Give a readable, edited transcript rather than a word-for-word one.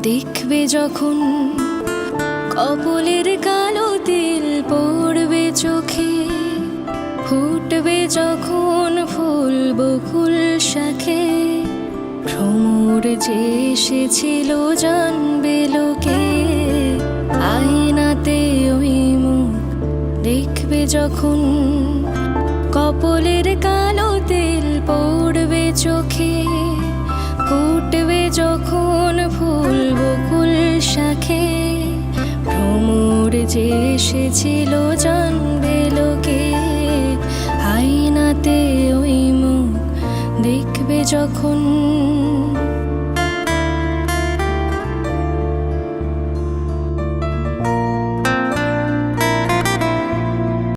দেখবে যখন কপলের কালো তিল পড়বে চোখে, ফুটবে যখন ফুল বকুল শাখে, ভ্রমর যে এসেছিল জানবে লোকে। আয়নাতে ওই মুখ দেখবে যখন কপলের কালো তিল পড়বে চোখে, ফুটবে যখন ফুল বকুল শাখে, ভ্রমর যে এসেছিল জানবে লোকে। আয়নাতে ওই মুখ দেখবে যখন।